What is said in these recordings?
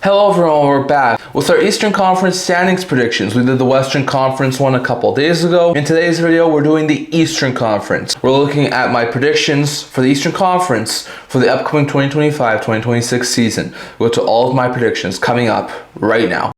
Hello everyone, we're back with our Eastern Conference standings predictions. We did the Western Conference one a couple days ago. In today's video, we're doing the Eastern Conference. We're looking at my predictions for the Eastern Conference for the upcoming 2025-2026 season. We'll go to all of my predictions coming up right now.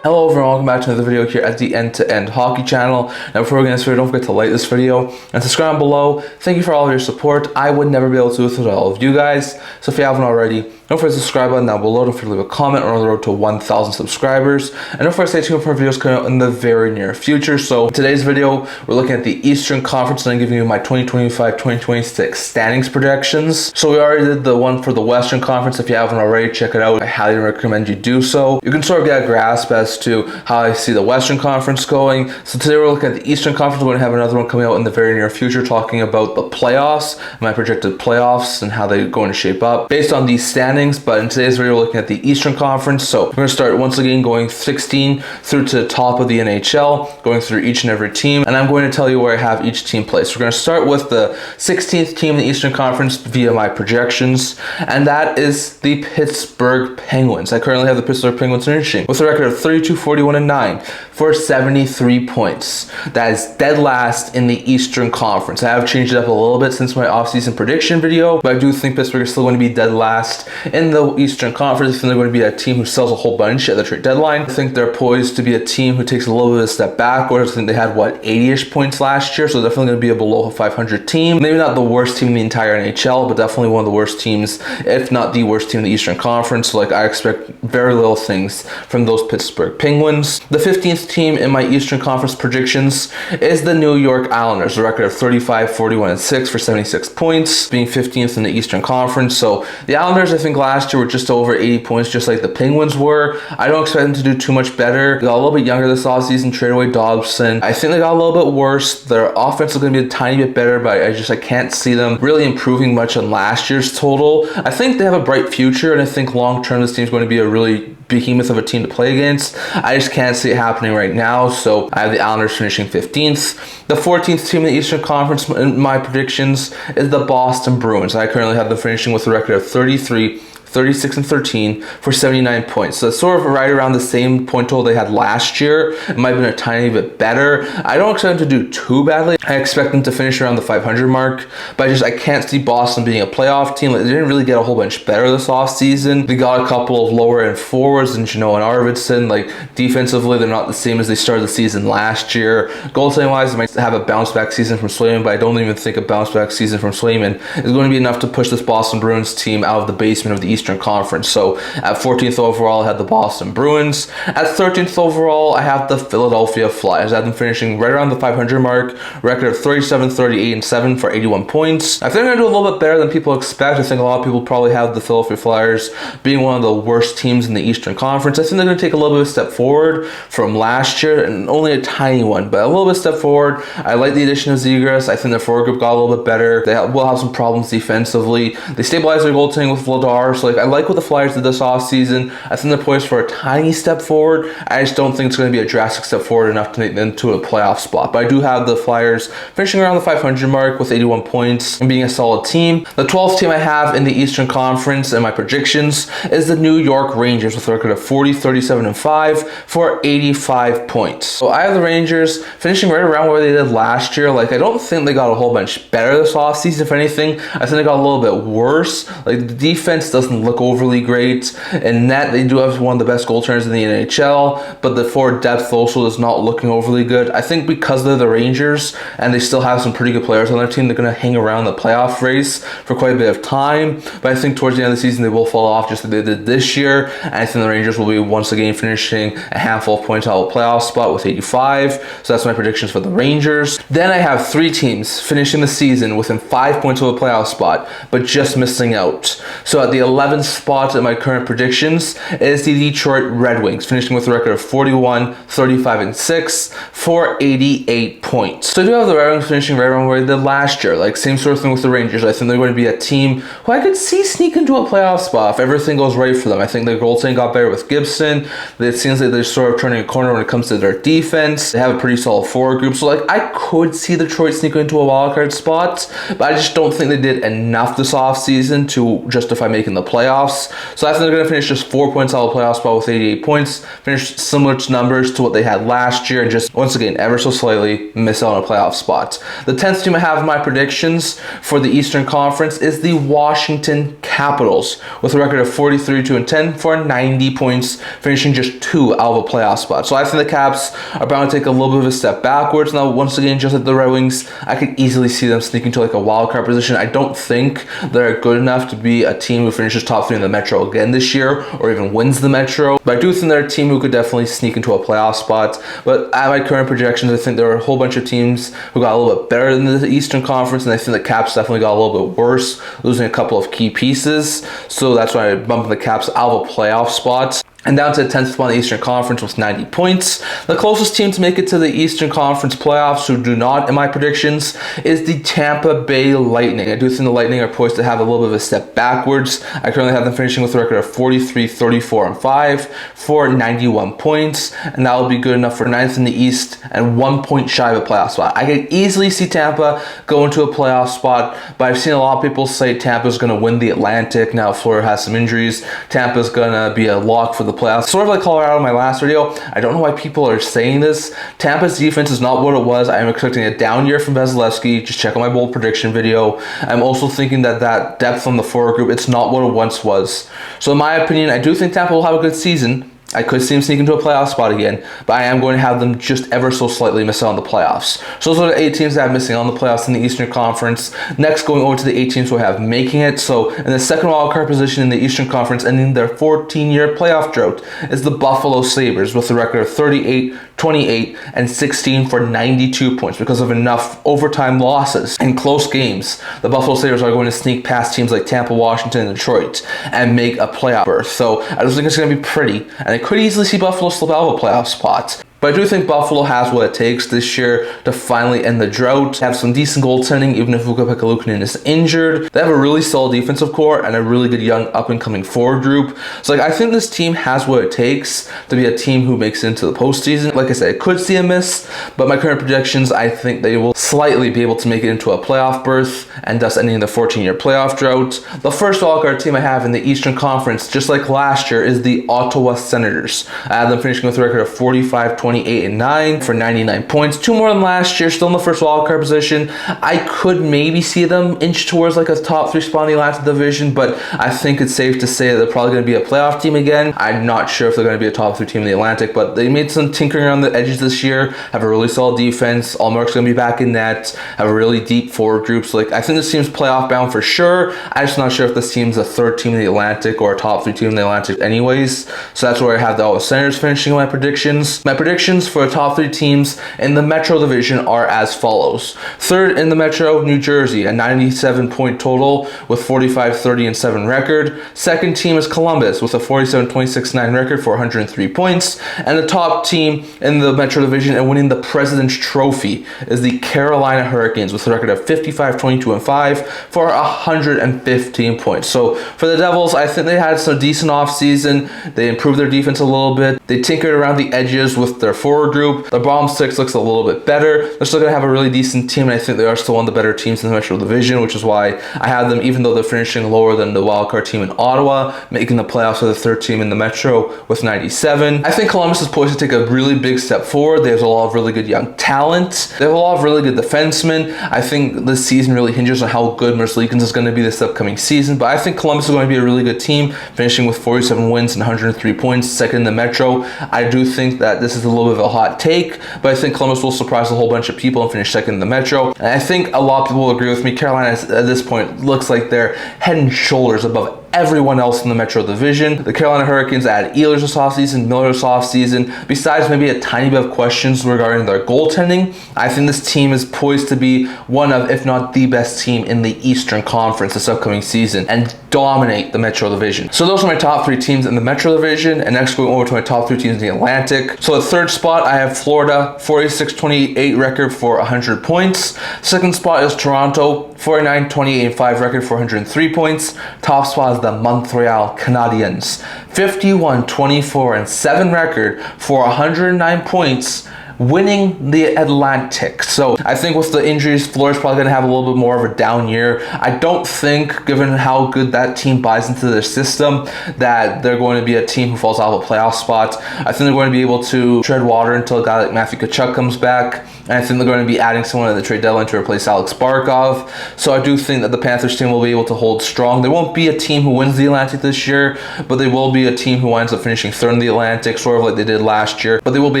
Hello everyone, welcome back to another video here at the End-to-End Hockey channel. Now before we get into this video, don't forget to like this video and subscribe below. Thank you for all of your support. I would never be able to do this without all of you guys. So if you haven't already, don't forget to subscribe button down below. Don't forget to leave a comment. We're on the road to 1,000 subscribers. And don't forget to stay tuned for videos coming out in the very near future. So in today's video, we're looking at the Eastern Conference and I'm giving you my 2025-2026 standings projections. So we already did the one for the Western Conference. If you haven't already, check it out. I highly recommend you do so. You can sort of get a grasp as to how I see the Western Conference going. So today we're looking at the Eastern Conference. We're going to have another one coming out in the very near future talking about the playoffs, my projected playoffs and how they're going to shape up based on these standings. But in today's video, we're looking at the Eastern Conference. So we're going to start once again going 16 through to the top of the NHL, going through each and every team. And I'm going to tell you where I have each team placed. We're going to start with the 16th team in the Eastern Conference via my projections. And that is the Pittsburgh Penguins. I currently have the Pittsburgh Penguins finishing with a record of 32-41-9 for 73 points. That is dead last in the Eastern Conference. I have changed it up a little bit since my offseason prediction video, but I do think Pittsburgh is still going to be dead last in the Eastern Conference. I think they're going to be a team who sells a whole bunch at the trade deadline. I think they're poised to be a team who takes a little bit of a step backwards. I think they had, 80-ish points last year, so definitely going to be a below 500 team. Maybe not the worst team in the entire NHL, but definitely one of the worst teams, if not the worst team in the Eastern Conference. So I expect very little things from those Pittsburgh Penguins. The 15th team in my Eastern Conference predictions is the New York Islanders, a record of 35-41-6 for 76 points, being 15th in the Eastern Conference. So the Islanders, I think last year were just over 80 points, just like the Penguins were. I don't expect them to do too much better. They got a little bit younger this offseason, trade away Thompson. I think they got a little bit worse. Their offense is going to be a tiny bit better, but I can't see them really improving much on last year's total. I think they have a bright future, and I think long term this team is going to be a really behemoth of a team to play against. I just can't see it happening right now, so I have the Islanders finishing 15th. The 14th team in the Eastern Conference in my predictions is the Boston Bruins. I currently have them finishing with a record of 36-13 for 79 points. So it's sort of right around the same point total they had last year. It might have been a tiny bit better. I don't expect them to do too badly. I expect them to finish around the 500 mark, but I can't see Boston being a playoff team. They didn't really get a whole bunch better this offseason. They got a couple of lower end forwards in Chenoy and Arvidsson. Defensively, they're not the same as they started the season last year. Goaltending wise, they might have a bounce back season from Swayman, but I don't even think a bounce back season from Swayman is going to be enough to push this Boston Bruins team out of the basement of the Eastern Conference. So at 14th overall, I had the Boston Bruins. At 13th overall, I have the Philadelphia Flyers. I have them finishing right around the 500 mark, record of 37-38-7 for 81 points. I think they're going to do a little bit better than people expect. I think a lot of people probably have the Philadelphia Flyers being one of the worst teams in the Eastern Conference. I think they're going to take a little bit of a step forward from last year, and only a tiny one, but a little bit of step forward. I like the addition of Zegras. I think their forward group got a little bit better. They will have some problems defensively. They stabilized their goaltending with Vladar, so I like what the Flyers did this offseason. I think they're poised for a tiny step forward. I just don't think it's going to be a drastic step forward enough to make them to a playoff spot. But I do have the Flyers finishing around the 500 mark with 81 points and being a solid team. The 12th team I have in the Eastern Conference and my predictions is the New York Rangers with a record of 40-37-5 for 85 points. So I have the Rangers finishing right around where they did last year. I don't think they got a whole bunch better this offseason. If anything, I think they got a little bit worse. The defense doesn't look overly great. In net, they do have one of the best goaltenders in the NHL, but the forward depth also is not looking overly good. I think because they're the Rangers and they still have some pretty good players on their team, they're going to hang around the playoff race for quite a bit of time. But I think towards the end of the season, they will fall off just like they did this year. And I think the Rangers will be once again finishing a handful of points out of the playoff spot with 85. So that's my predictions for the Rangers. Then I have three teams finishing the season within 5 points of a playoff spot, but just missing out. So at the 11th spot in my current predictions is the Detroit Red Wings, finishing with a record of 41, 35, and 6 for 88 points. So I do have the Red Wings finishing right around where they did last year. Like, same sort of thing with the Rangers. I think they're going to be a team who I could see sneak into a playoff spot if everything goes right for them. I think the goaltending got better with Gibson. It seems like they're sort of turning a corner when it comes to their defense. They have a pretty solid forward group. So, like, I could see Detroit sneak into a wildcard spot, but I just don't think they did enough this offseason to justify making the playoffs. So I think they're going to finish just 4 points out of the playoff spot with 88 points, finish similar numbers to what they had last year, and just, once again, ever so slightly miss out on a playoff spot. The 10th team I have in my predictions for the Eastern Conference is the Washington Capitals, with a record of 43, 2, and 10 for 90 points, finishing just 2 out of a playoff spot. So I think the Caps are bound to take a little bit of a step backwards. Now, once again, just like the Red Wings, I could easily see them sneaking to like a wild card position. I don't think they're good enough to be a team who finishes top 3 in the Metro again this year, or even wins the Metro. But I do think they're a team who could definitely sneak into a playoff spot. But at my current projections, I think there are a whole bunch of teams who got a little bit better than the Eastern Conference, and I think the Caps definitely got a little bit worse, losing a couple of key pieces. So that's why I bumped the Caps out of a playoff spot and down to the 10th spot in the Eastern Conference with 90 points. The closest team to make it to the Eastern Conference playoffs, who do not in my predictions, is the Tampa Bay Lightning. I do think the Lightning are poised to have a little bit of a step backwards. I currently have them finishing with a record of 43, 34, and 5 for 91 points, and that will be good enough for 9th in the East and 1 point shy of a playoff spot. I could easily see Tampa go into a playoff spot, but I've seen a lot of people say Tampa's going to win the Atlantic. Now Florida has some injuries. Tampa's going to be a lock for the playoffs. Sort of like Colorado in my last video. I don't know why people are saying this. Tampa's defense is not what it was. I am expecting a down year from Vasilevsky. Just check out my bold prediction video. I'm also thinking that depth on the forward group, it's not what it once was. So in my opinion, I do think Tampa will have a good season. I could see them sneak into a playoff spot again, but I am going to have them just ever so slightly miss out on the playoffs. So those are the 8 teams that I have missing on the playoffs in the Eastern Conference. Next, going over to the 8 teams who I have making it. So in the second wildcard position in the Eastern Conference, ending their 14-year playoff drought, is the Buffalo Sabres with a record of 38, 28, and 16 for 92 points because of enough overtime losses and close games. The Buffalo Sabres are going to sneak past teams like Tampa, Washington, and Detroit and make a playoff berth. So I don't think it's going to be pretty, and I could easily see Buffalo slip out of a playoff spot. But I do think Buffalo has what it takes this year to finally end the drought. They have some decent goaltending, even if Ukko-Pekka Luukkonen is injured. They have a really solid defensive core and a really good young up-and-coming forward group. So I think this team has what it takes to be a team who makes it into the postseason. Like I said, I could see a miss, but my current projections, I think they will slightly be able to make it into a playoff berth and thus ending the 14-year playoff drought. The first wildcard team I have in the Eastern Conference, just like last year, is the Ottawa Senators. I have them finishing with a record of 45, 28, and 9 for 99 points. 2 more than last year, still in the first wildcard position. I could maybe see them inch towards like a top 3 spot in the Atlantic Division, but I think it's safe to say that they're probably going to be a playoff team again. I'm not sure if they're going to be a top 3 team in the Atlantic, but they made some tinkering around the edges this year, have a really solid defense. Allmark's going to be back in net, have a really deep forward group. So like, I think this team's playoff bound for sure. I'm just not sure if this team's a 3rd team in the Atlantic or a top 3 team in the Atlantic anyways. So that's where I have the Ottawa Senators finishing my predictions. My predictions for the top 3 teams in the Metro Division are as follows. 3rd in the Metro, New Jersey, a 97 point total with 45, 30, and 7 record. 2nd team is Columbus with a 47, 26, 9 record for 103 points. And the top team in the Metro Division and winning the President's Trophy is the Carolina Hurricanes with a record of 55, 22, and 5 for 115 points. So for the Devils, I think they had some decent offseason. They improved their defense a little bit. They tinkered around the edges with their forward group. The bottom 6 looks a little bit better. They're still going to have a really decent team, and I think they are still one of the better teams in the Metro Division, which is why I have them, even though they're finishing lower than the wildcard team in Ottawa, making the playoffs for the 3rd team in the Metro with 97. I think Columbus is poised to take a really big step forward. They have a lot of really good young talent. They have a lot of really good defensemen. I think this season really hinges on how good Merzlikins is going to be this upcoming season, but I think Columbus is going to be a really good team, finishing with 47 wins and 103 points, 2nd in the Metro. I do think that this is a little bit of a hot take, but I think Columbus will surprise a whole bunch of people and finish 2nd in the Metro. And I think a lot of people will agree with me. Carolina, at this point, looks like they're head and shoulders above everyone else in the Metro Division. The Carolina Hurricanes added Ehlers this offseason, Miller this offseason. Besides maybe a tiny bit of questions regarding their goaltending, I think this team is poised to be one of, if not the best team in the Eastern Conference this upcoming season and dominate the Metro Division. So those are my top 3 teams in the Metro Division, and next going over to my top 3 teams in the Atlantic. So the third spot, I have Florida, 46-28 record for 100 points. Second spot is Toronto, 49-28-5 record for 103 points. Top spot is the Montreal Canadiens, 51-24-7 record for 109 points, winning the Atlantic. So I think with the injuries, Florida's probably going to have a little bit more of a down year. I don't think, given how good that team buys into their system, that they're going to be a team who falls out of a playoff spot. I think they're going to be able to tread water until a guy like Matthew Tkachuk comes back. And I think they're going to be adding someone at the trade deadline to replace Alex Barkov. So I do think that the Panthers team will be able to hold strong. They won't be a team who wins the Atlantic this year, but they will be a team who winds up finishing third in the Atlantic, sort of like they did last year. But they will be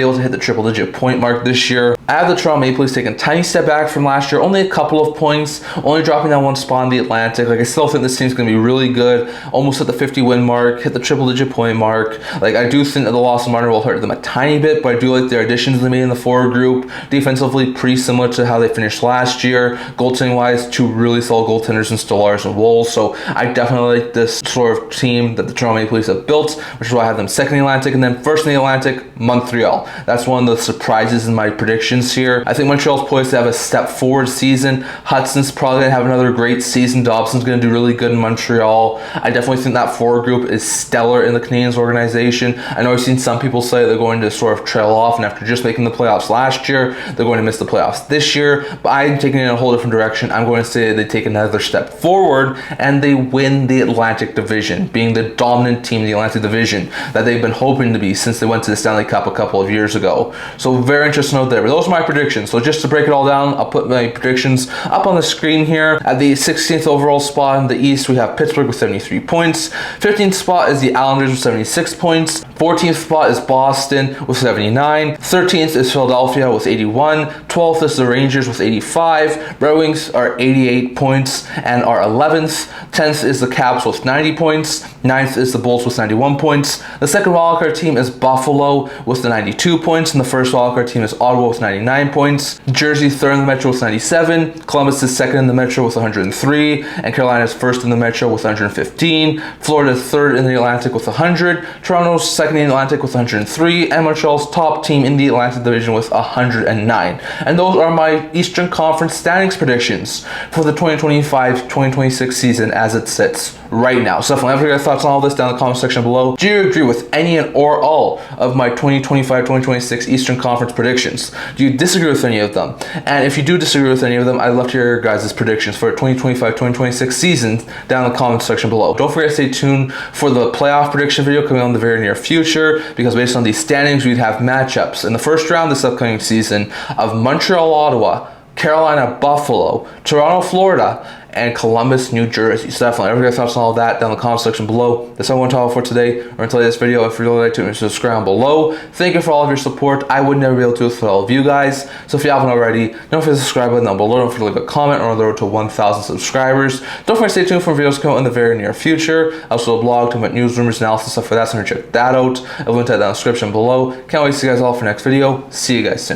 able to hit the triple-digit point mark this year. I have the Toronto Maple Leafs taking a tiny step back from last year, only a couple of points, only dropping down one spot in the Atlantic. Like, I still think this team's going to be really good, almost at the 50-win mark, hit the triple-digit point mark. Like, I do think that the loss of Martin will hurt them a tiny bit, but I do like their additions they made in the forward group. Defensively, pretty similar to how they finished last year. Goaltending-wise, 2 really solid goaltenders in Stellaris and Wolves. So I definitely like this sort of team that the Toronto Maple Leafs have built, which is why I have them second in the Atlantic, and then first in the Atlantic, Montreal. That's one of the surprises in my predictions here. I think Montreal's poised to have a step forward season. Hudson's probably going to have another great season. Dobson's going to do really good in Montreal. I definitely think that forward group is stellar in the Canadiens organization. I know I've seen some people say they're going to sort of trail off, and after just making the playoffs last year, they're going to miss the playoffs this year, but I'm taking it in a whole different direction. I'm going to say they take another step forward and they win the Atlantic Division, being the dominant team in the Atlantic Division that they've been hoping to be since they went to the Stanley Cup a couple of years ago. So very interesting note there. But those are my predictions. So just to break it all down, I'll put my predictions up on the screen here. At the 16th overall spot in the East, we have Pittsburgh with 73 points. 15th spot is the Islanders with 76 points. 14th spot is Boston with 79. 13th is Philadelphia with 81. 12th is the Rangers with 85. Red Wings are 88 points and are 11th. 10th is the Caps with 90 points. 9th is the Bulls with 91 points. The second wildcard team is Buffalo with the 92 points, and the first wildcard team is Ottawa with 99 points. Jersey third in the Metro with 97. Columbus is second in the Metro with 103, and Carolina is first in the Metro with 115. Florida is third in the Atlantic with 100. Toronto's second in the Atlantic with 103, and Montreal's top team in the Atlantic Division with 109. And those are my Eastern Conference standings predictions for the 2025-2026 season as it sits right now. So definitely have your thoughts on all this down in the comment section below. Do you agree with any and or all of my 2025-2026 Eastern Conference predictions? Do you disagree with any of them? And if you do disagree with any of them, I'd love to hear your guys' predictions for 2025-2026 season down in the comment section below. Don't forget to stay tuned for the playoff prediction video coming on in the very near future, because based on these standings, we'd have matchups in the first round this upcoming season of Montreal, Ottawa, Carolina, Buffalo, Toronto, Florida, and Columbus, New Jersey. So definitely, everybody got thoughts on all that down in the comment section below. That's all I want to talk about for today. Or until this video, if you really like to, subscribe below. Thank you for all of your support. I would never be able to do this without all of you guys. So if you haven't already, don't forget to subscribe button down below. Don't forget to leave a comment on the road to 1,000 subscribers. Don't forget to stay tuned for videos coming in the very near future. Also a blog talking about news, rumors, analysis, stuff like that. So check that out. I'll link that down in the description below. Can't wait to see you guys all for next video. See you guys soon.